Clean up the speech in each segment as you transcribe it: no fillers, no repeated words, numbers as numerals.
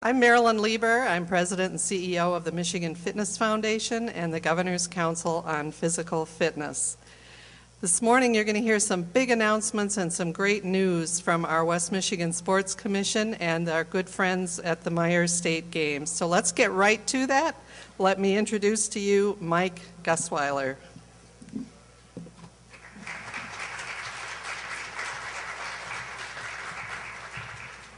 I'm Marilyn Lieber. I'm President and CEO of the Michigan Fitness Foundation and the Governor's Council on Physical Fitness. This morning you're going to hear some big announcements and some great news from our West Michigan Sports Commission and our good friends at the Meijer State Games. So let's get right to that. Let me introduce to you Mike Gusweiler.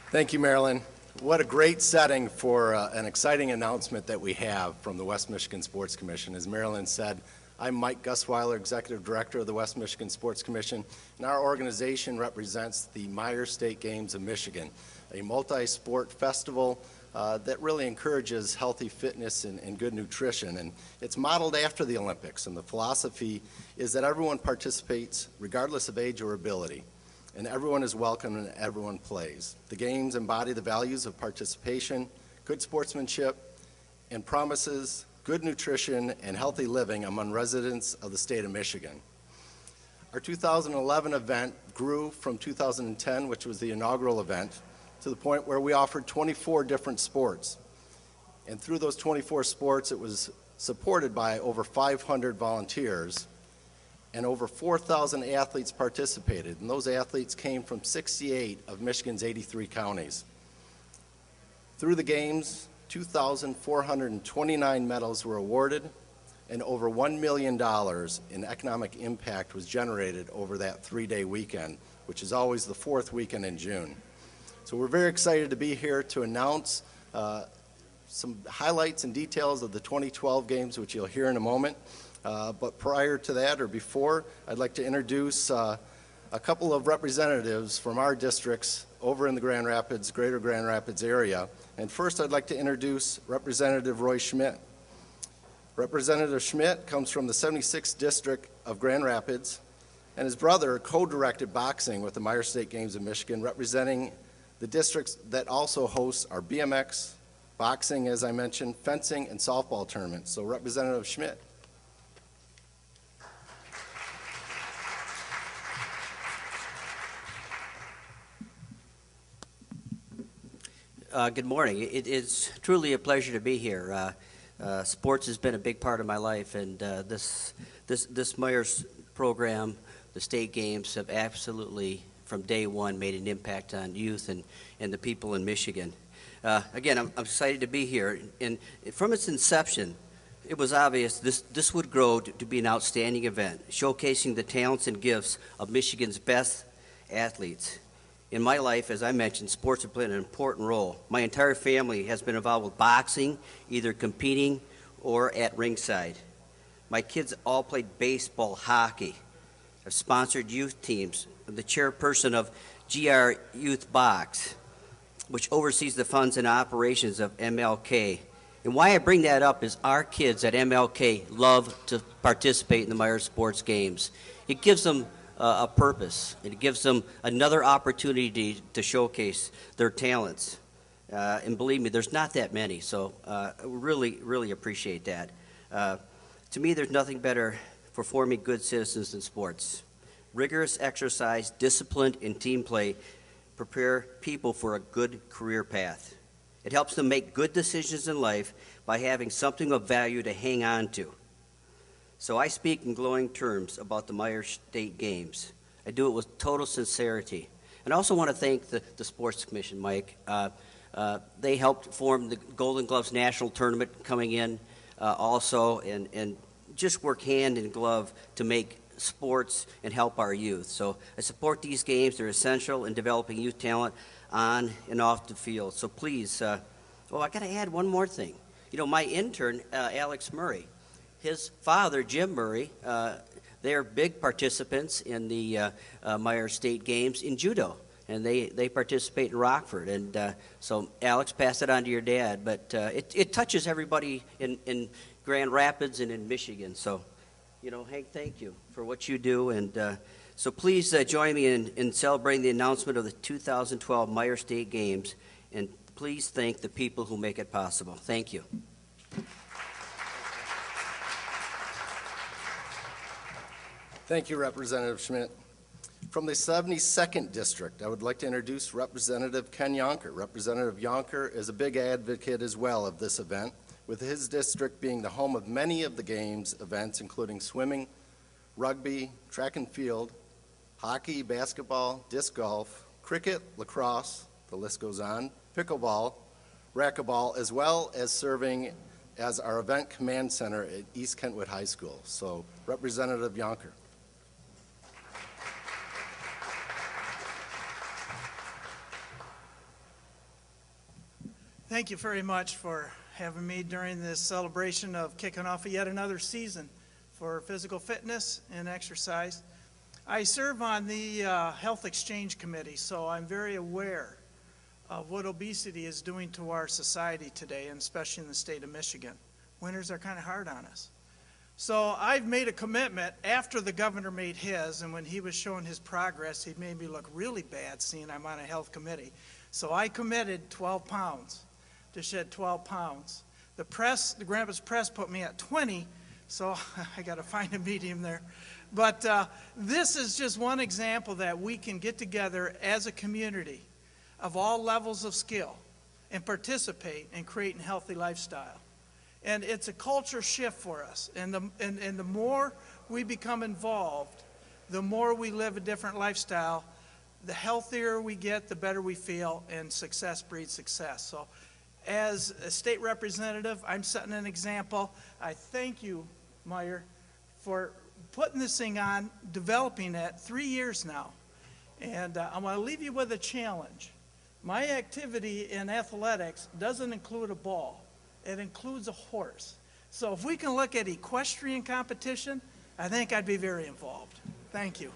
Thank you, Marilyn. What a great setting for an exciting announcement that we have from the West Michigan Sports Commission. As Marilyn said, I'm Mike Gusweiler, Executive Director of the West Michigan Sports Commission, and our organization represents the Meijer State Games of Michigan, a multi-sport festival that really encourages healthy fitness and good nutrition. And it's modeled after the Olympics, and the philosophy is that everyone participates regardless of age or ability. And everyone is welcome and everyone plays. The games embody the values of participation, good sportsmanship, and promises good nutrition and healthy living among residents of the state of Michigan. Our 2011 event grew from 2010, which was the inaugural event, to the point where we offered 24 different sports. And through those 24 sports, it was supported by over 500 volunteers, and over 4,000 athletes participated, and those athletes came from 68 of Michigan's 83 counties. Through the games, 2,429 medals were awarded, and over $1 million in economic impact was generated over that three-day weekend, which is always the fourth weekend in June. So we're very excited to be here to announce some highlights and details of the 2012 games, which you'll hear in a moment. But prior to that, or before, I'd like to introduce a couple of representatives from our districts over in the Grand Rapids, Greater Grand Rapids area. And first, I'd like to introduce Representative Roy Schmidt. Representative Schmidt comes from the 76th District of Grand Rapids, and his brother co-directed boxing with the Meijer State Games of Michigan, representing the districts that also host our BMX, boxing, as I mentioned, fencing, and softball tournaments. So Representative Schmidt. Good morning. It is truly a pleasure to be here. Sports has been a big part of my life, and this Meijer's program, the state games, have absolutely, from day one, made an impact on youth and the people in Michigan. Again, I'm excited to be here. And from its inception, it was obvious this would grow to be an outstanding event, showcasing the talents and gifts of Michigan's best athletes. In my life, as I mentioned, sports have played an important role. My entire family has been involved with boxing, either competing or at ringside. My kids all played baseball, hockey. I've sponsored youth teams. I'm the chairperson of GR Youth Box, which oversees the funds and operations of MLK. And why I bring that up is our kids at MLK love to participate in the Meijer Sports Games. It gives them a purpose. It gives them another opportunity to showcase their talents. And believe me, there's not that many, so really, really appreciate that. To me, there's nothing better for forming good citizens in sports. Rigorous exercise, discipline, and team play prepare people for a good career path. It helps them make good decisions in life by having something of value to hang on to. So I speak in glowing terms about the Meijer State Games. I do it with total sincerity. And I also want to thank the Sports Commission, Mike. They helped form the Golden Gloves National Tournament coming in also, and just work hand in glove to make sports and help our youth. So I support these games. They're essential in developing youth talent on and off the field. So please, I got to add one more thing. You know, my intern, Alex Murray, his father, Jim Murray, they're big participants in the Meijer State Games in judo, and they participate in Rockford. And so, Alex, pass it on to your dad. But it touches everybody in Grand Rapids and in Michigan. So, you know, Hank, thank you for what you do. And so please join me in celebrating the announcement of the 2012 Meijer State Games. And please thank the people who make it possible. Thank you. Thank you, Representative Schmidt. From the 72nd District, I would like to introduce Representative Ken Yonker. Representative Yonker is a big advocate as well of this event, with his district being the home of many of the games events, including swimming, rugby, track and field, hockey, basketball, disc golf, cricket, lacrosse, the list goes on, pickleball, racquetball, as well as serving as our event command center at East Kentwood High School. So, Representative Yonker. Thank you very much for having me during this celebration of kicking off yet another season for physical fitness and exercise. I serve on the Health Exchange Committee, so I'm very aware of what obesity is doing to our society today, and especially in the state of Michigan. Winters are kind of hard on us. So I've made a commitment after the governor made his, and when he was showing his progress, he made me look really bad seeing I'm on a health committee. So I committed 12 pounds. To shed 12 pounds. The Grandpa's Press put me at 20, so I got to find a medium there. But this is just one example that we can get together as a community of all levels of skill and participate in creating a healthy lifestyle. And it's a culture shift for us. And the more we become involved, the more we live a different lifestyle, the healthier we get, the better we feel, and success breeds success. So, as a state representative, I'm setting an example. I thank you, Meijer, for putting this thing on, developing it 3 years now. And I'm going to leave you with a challenge. My activity in athletics doesn't include a ball. It includes a horse. So if we can look at equestrian competition, I think I'd be very involved. Thank you.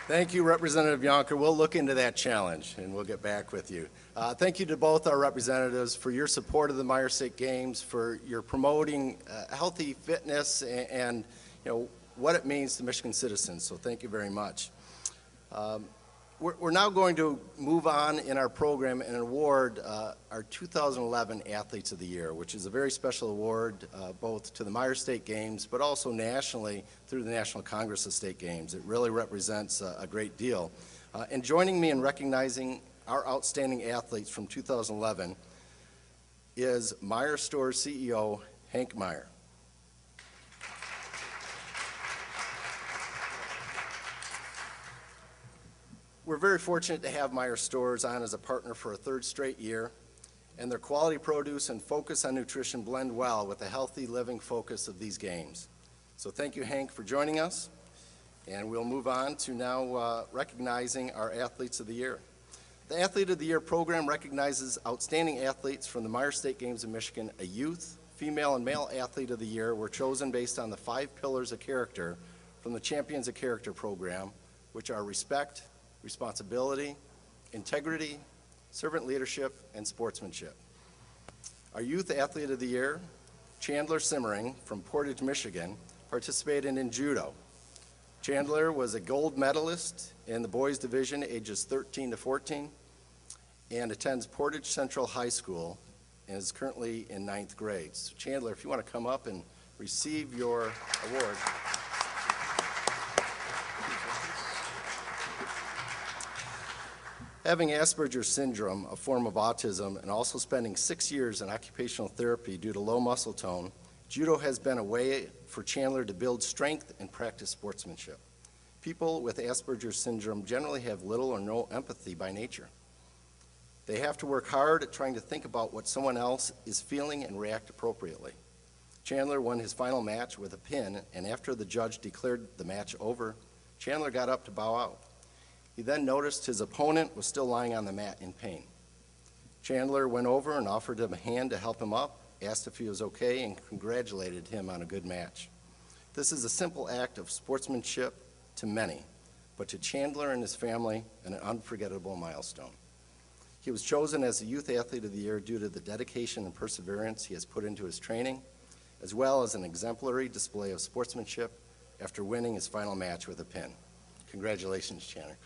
Thank you, Representative Yonker. We'll look into that challenge, and we'll get back with you. Thank you to both our representatives for your support of the Meijer State Games, for your promoting healthy fitness and what it means to Michigan citizens. So thank you very much. We're now going to move on in our program and award our 2011 Athletes of the Year, which is a very special award both to the Meijer State Games, but also nationally through the National Congress of State Games. It really represents a great deal. And joining me in recognizing our outstanding athletes from 2011 is Meijer Stores CEO Hank Meijer. We're very fortunate to have Meijer Stores on as a partner for a third straight year, and their quality produce and focus on nutrition blend well with the healthy living focus of these games. So thank you, Hank, for joining us, and we'll move on to now recognizing our Athletes of the Year. The Athlete of the Year program recognizes outstanding athletes from the Meijer State Games of Michigan. A youth, female, and male Athlete of the Year were chosen based on the 5 pillars of character from the Champions of Character program, which are respect, responsibility, integrity, servant leadership, and sportsmanship. Our Youth Athlete of the Year, Chandler Simmering from Portage, Michigan, participated in judo. Chandler was a gold medalist in the boys division ages 13 to 14 and attends Portage Central High School and is currently in 9th grade. So Chandler, if you want to come up and receive your award. Having Asperger's syndrome, a form of autism, and also spending 6 years in occupational therapy due to low muscle tone, judo has been a way for Chandler to build strength and practice sportsmanship. People with Asperger's syndrome generally have little or no empathy by nature. They have to work hard at trying to think about what someone else is feeling and react appropriately. Chandler won his final match with a pin, and after the judge declared the match over, Chandler got up to bow out. He then noticed his opponent was still lying on the mat in pain. Chandler went over and offered him a hand to help him up, asked if he was okay, and congratulated him on a good match. This is a simple act of sportsmanship to many, but to Chandler and his family, an unforgettable milestone. He was chosen as the Youth Athlete of the Year due to the dedication and perseverance he has put into his training, as well as an exemplary display of sportsmanship after winning his final match with a pin. Congratulations, Chandler.